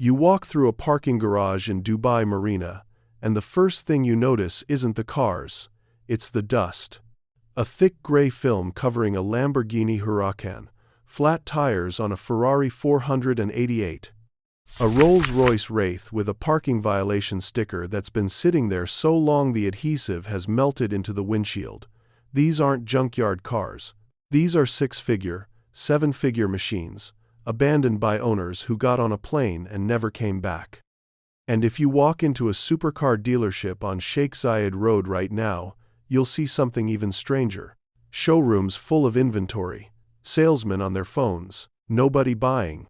You walk through a parking garage in Dubai Marina, and the first thing you notice isn't the cars, it's the dust. A thick gray film covering a Lamborghini Huracan, flat tires on a Ferrari 488. A Rolls-Royce Wraith with a parking violation sticker that's been sitting there so long the adhesive has melted into the windshield. These aren't junkyard cars. These are six-figure, seven-figure machines, abandoned by owners who got on a plane and never came back. And if you walk into a supercar dealership on Sheikh Zayed Road right now, you'll see something even stranger. Showrooms full of inventory, salesmen on their phones, nobody buying.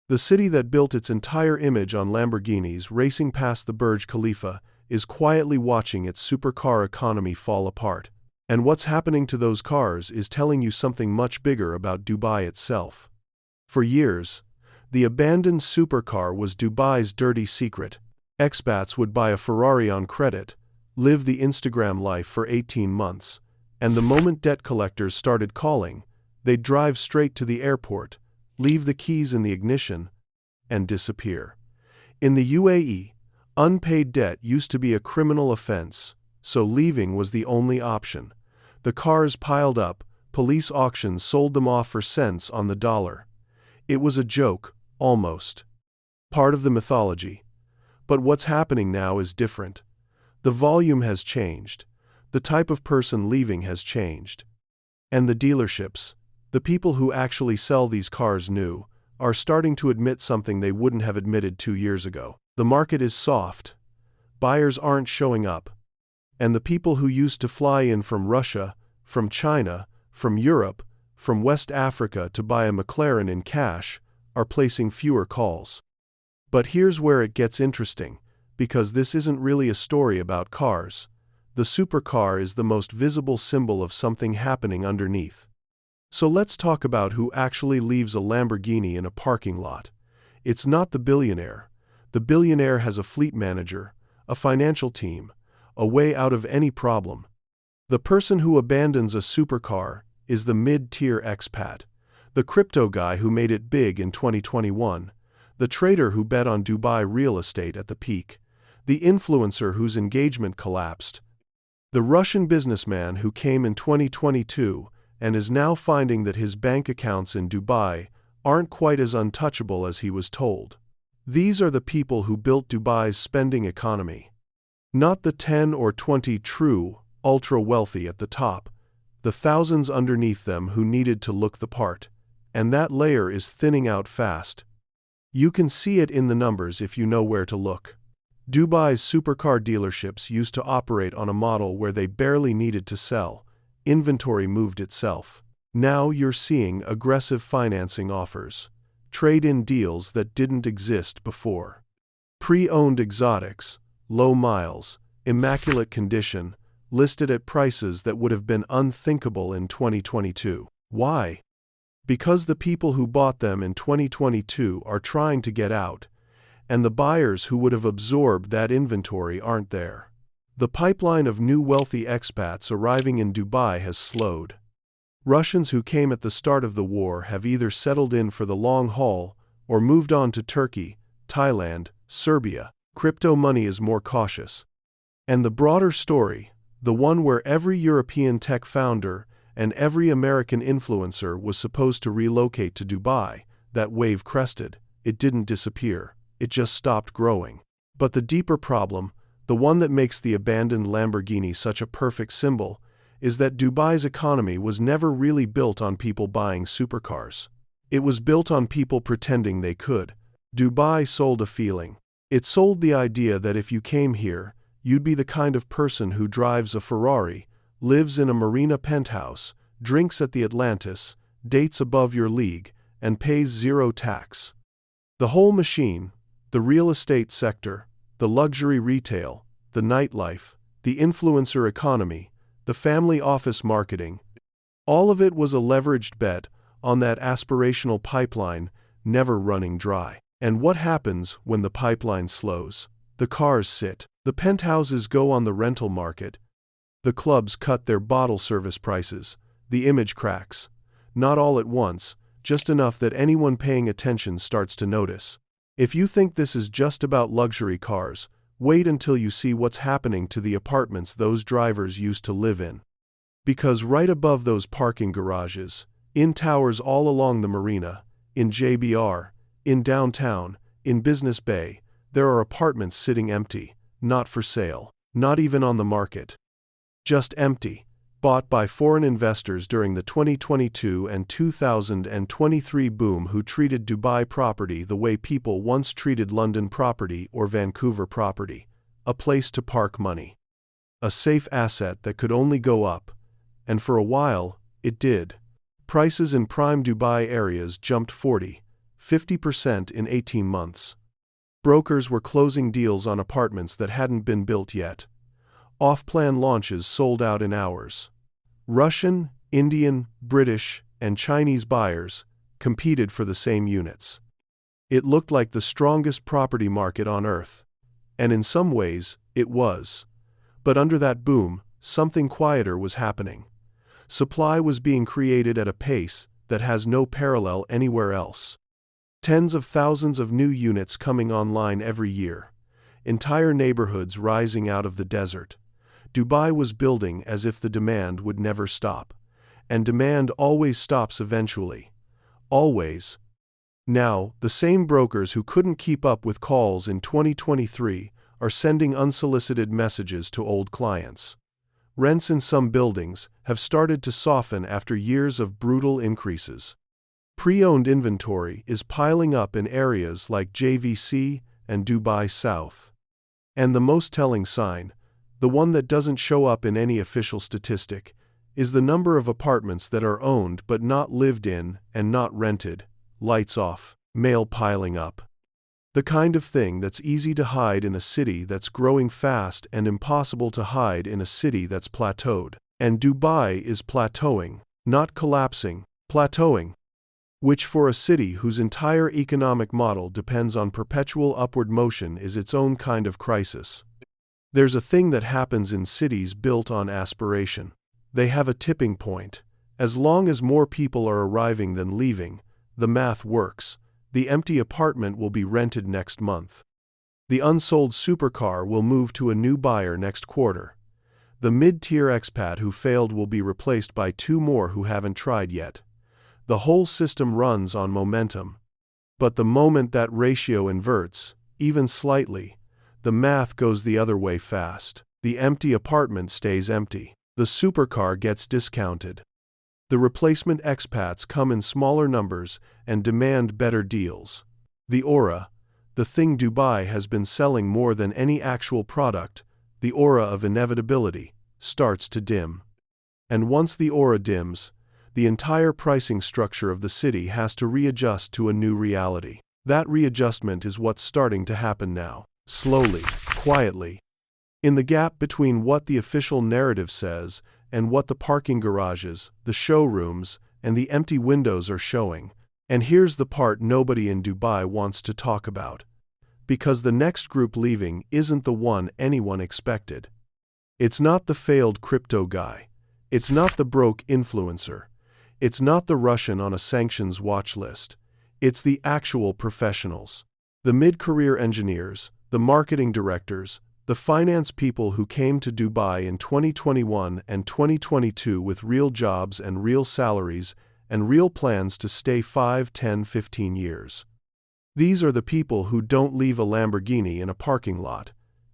The city that built its entire image on Lamborghinis racing past the Burj Khalifa is quietly watching its supercar economy fall apart. And what's happening to those cars is telling you something much bigger about Dubai itself. For years, the abandoned supercar was Dubai's dirty secret. Expats would buy a Ferrari on credit, live the Instagram life for 18 months, and the moment debt collectors started calling, they'd drive straight to the airport, leave the keys in the ignition, and disappear. In the UAE, unpaid debt used to be a criminal offense, so leaving was the only option. The cars piled up, police auctions sold them off for cents on the dollar. It was a joke, almost. Part of the mythology. But what's happening now is different. The volume has changed. The type of person leaving has changed. And the dealerships, the people who actually sell these cars new, are starting to admit something they wouldn't have admitted 2 years ago. The market is soft. Buyers aren't showing up. And the people who used to fly in from Russia, from China, from Europe, from West Africa to buy a McLaren in cash, are placing fewer calls. But here's where it gets interesting, because this isn't really a story about cars. The supercar is the most visible symbol of something happening underneath. So let's talk about who actually leaves a Lamborghini in a parking lot. It's not the billionaire. The billionaire has a fleet manager, a financial team, a way out of any problem. The person who abandons a supercar is the mid-tier expat, the crypto guy who made it big in 2021, the trader who bet on Dubai real estate at the peak, the influencer whose engagement collapsed, the Russian businessman who came in 2022 and is now finding that his bank accounts in Dubai aren't quite as untouchable as he was told. These are the people who built Dubai's spending economy. Not the 10 or 20 true, ultra-wealthy at the top, the thousands underneath them who needed to look the part. And that layer is thinning out fast. You can see it in the numbers if you know where to look. Dubai's supercar dealerships used to operate on a model where they barely needed to sell. Inventory moved itself. Now you're seeing aggressive financing offers, trade-in deals that didn't exist before. Pre-owned exotics, low miles, immaculate condition, listed at prices that would have been unthinkable in 2022. Why? Because the people who bought them in 2022 are trying to get out, and the buyers who would have absorbed that inventory aren't there. The pipeline of new wealthy expats arriving in Dubai has slowed. Russians who came at the start of the war have either settled in for the long haul or moved on to Turkey, Thailand, Serbia. Crypto money is more cautious. And the broader story, the one where every European tech founder and every American influencer was supposed to relocate to Dubai, that wave crested. It didn't disappear. It just stopped growing. But the deeper problem, the one that makes the abandoned Lamborghini such a perfect symbol, is that Dubai's economy was never really built on people buying supercars. It was built on people pretending they could. Dubai sold a feeling. It sold the idea that if you came here, you'd be the kind of person who drives a Ferrari, lives in a marina penthouse, drinks at the Atlantis, dates above your league, and pays zero tax. The whole machine, the real estate sector, the luxury retail, the nightlife, the influencer economy, the family office marketing, all of it was a leveraged bet on that aspirational pipeline never running dry. And what happens when the pipeline slows? The cars sit. The penthouses go on the rental market. The clubs cut their bottle service prices. The image cracks. Not all at once, just enough that anyone paying attention starts to notice. If you think this is just about luxury cars, wait until you see what's happening to the apartments those drivers used to live in. Because right above those parking garages, in towers all along the marina, in JBR, in downtown, in Business Bay, there are apartments sitting empty, not for sale, not even on the market. Just empty, bought by foreign investors during the 2022 and 2023 boom who treated Dubai property the way people once treated London property or Vancouver property, a place to park money. A safe asset that could only go up, and for a while, it did. Prices in prime Dubai areas jumped 40–50% in 18 months. Brokers were closing deals on apartments that hadn't been built yet. Off-plan launches sold out in hours. Russian, Indian, British, and Chinese buyers competed for the same units. It looked like the strongest property market on earth. And in some ways, it was. But under that boom, something quieter was happening. Supply was being created at a pace that has no parallel anywhere else. Tens of thousands of new units coming online every year. Entire neighborhoods rising out of the desert. Dubai was building as if the demand would never stop. And demand always stops eventually. Always. Now, the same brokers who couldn't keep up with calls in 2023 are sending unsolicited messages to old clients. Rents in some buildings have started to soften after years of brutal increases. Pre-owned inventory is piling up in areas like JVC and Dubai South. And the most telling sign, the one that doesn't show up in any official statistic, is the number of apartments that are owned but not lived in and not rented, lights off, mail piling up. The kind of thing that's easy to hide in a city that's growing fast and impossible to hide in a city that's plateaued. And Dubai is plateauing, not collapsing, plateauing. Which for a city whose entire economic model depends on perpetual upward motion is its own kind of crisis. There's a thing that happens in cities built on aspiration. They have a tipping point. As long as more people are arriving than leaving, the math works. The empty apartment will be rented next month. The unsold supercar will move to a new buyer next quarter. The mid-tier expat who failed will be replaced by two more who haven't tried yet. The whole system runs on momentum. But the moment that ratio inverts, even slightly, the math goes the other way fast. The empty apartment stays empty. The supercar gets discounted. The replacement expats come in smaller numbers and demand better deals. The aura, the thing Dubai has been selling more than any actual product, the aura of inevitability, starts to dim. And once the aura dims, the entire pricing structure of the city has to readjust to a new reality. That readjustment is what's starting to happen now, slowly, quietly. In the gap between what the official narrative says and what the parking garages, the showrooms, and the empty windows are showing. And here's the part nobody in Dubai wants to talk about. Because the next group leaving isn't the one anyone expected. It's not the failed crypto guy. It's not the broke influencer. It's not the Russian on a sanctions watch list. It's the actual professionals. The mid-career engineers, the marketing directors, the finance people who came to Dubai in 2021 and 2022 with real jobs and real salaries and real plans to stay 5, 10, 15 years. These are the people who don't leave a Lamborghini in a parking lot.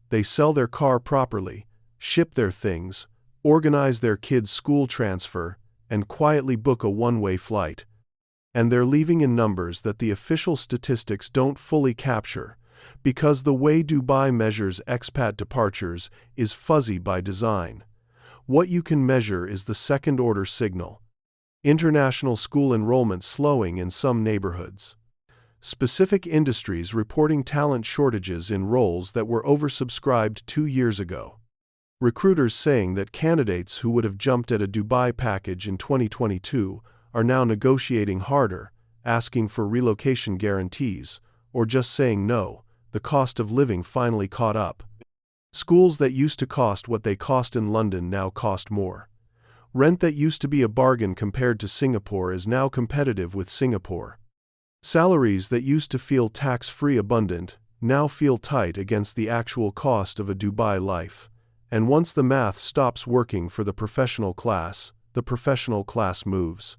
They sell their car properly, ship their things, organize their kids' school transfer, and quietly book a one-way flight. And they're leaving in numbers that the official statistics don't fully capture, because the way Dubai measures expat departures is fuzzy by design. What you can measure is the second-order signal. International school enrollment slowing in some neighborhoods. Specific industries reporting talent shortages in roles that were oversubscribed 2 years ago. Recruiters saying that candidates who would have jumped at a Dubai package in 2022 are now negotiating harder, asking for relocation guarantees, or just saying no. The cost of living finally caught up. Schools that used to cost what they cost in London now cost more. Rent that used to be a bargain compared to Singapore is now competitive with Singapore. Salaries that used to feel tax-free abundant now feel tight against the actual cost of a Dubai life. And once the math stops working for the professional class moves.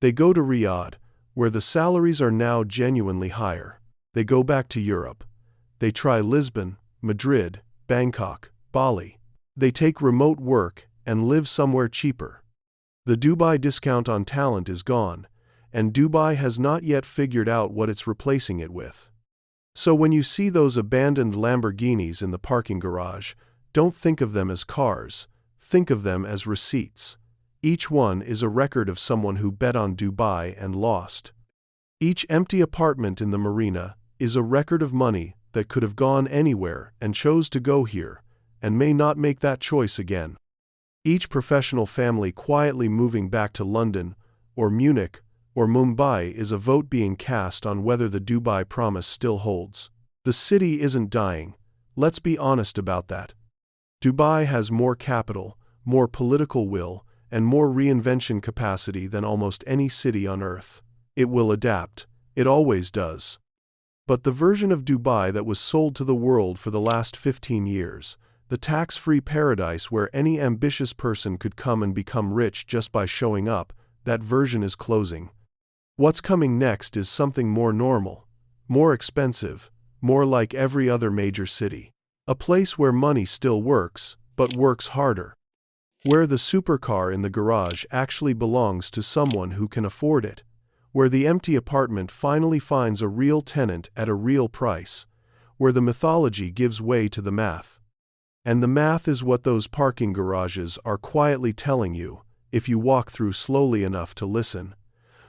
They go to Riyadh, where the salaries are now genuinely higher. They go back to Europe. They try Lisbon, Madrid, Bangkok, Bali. They take remote work and live somewhere cheaper. The Dubai discount on talent is gone, and Dubai has not yet figured out what it's replacing it with. So when you see those abandoned Lamborghinis in the parking garage, don't think of them as cars, think of them as receipts. Each one is a record of someone who bet on Dubai and lost. Each empty apartment in the marina is a record of money that could have gone anywhere and chose to go here, and may not make that choice again. Each professional family quietly moving back to London, or Munich, or Mumbai is a vote being cast on whether the Dubai promise still holds. The city isn't dying, let's be honest about that. Dubai has more capital, more political will, and more reinvention capacity than almost any city on earth. It will adapt, it always does. But the version of Dubai that was sold to the world for the last 15 years, the tax-free paradise where any ambitious person could come and become rich just by showing up, that version is closing. What's coming next is something more normal, more expensive, more like every other major city. A place where money still works, but works harder. Where the supercar in the garage actually belongs to someone who can afford it. Where the empty apartment finally finds a real tenant at a real price. Where the mythology gives way to the math. And the math is what those parking garages are quietly telling you, if you walk through slowly enough to listen.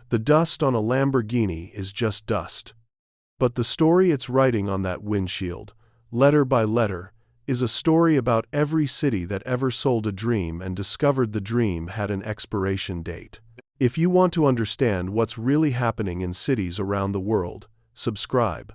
The dust on a Lamborghini is just dust. But the story it's writing on that windshield, letter by letter, is a story about every city that ever sold a dream and discovered the dream had an expiration date. If you want to understand what's really happening in cities around the world, subscribe.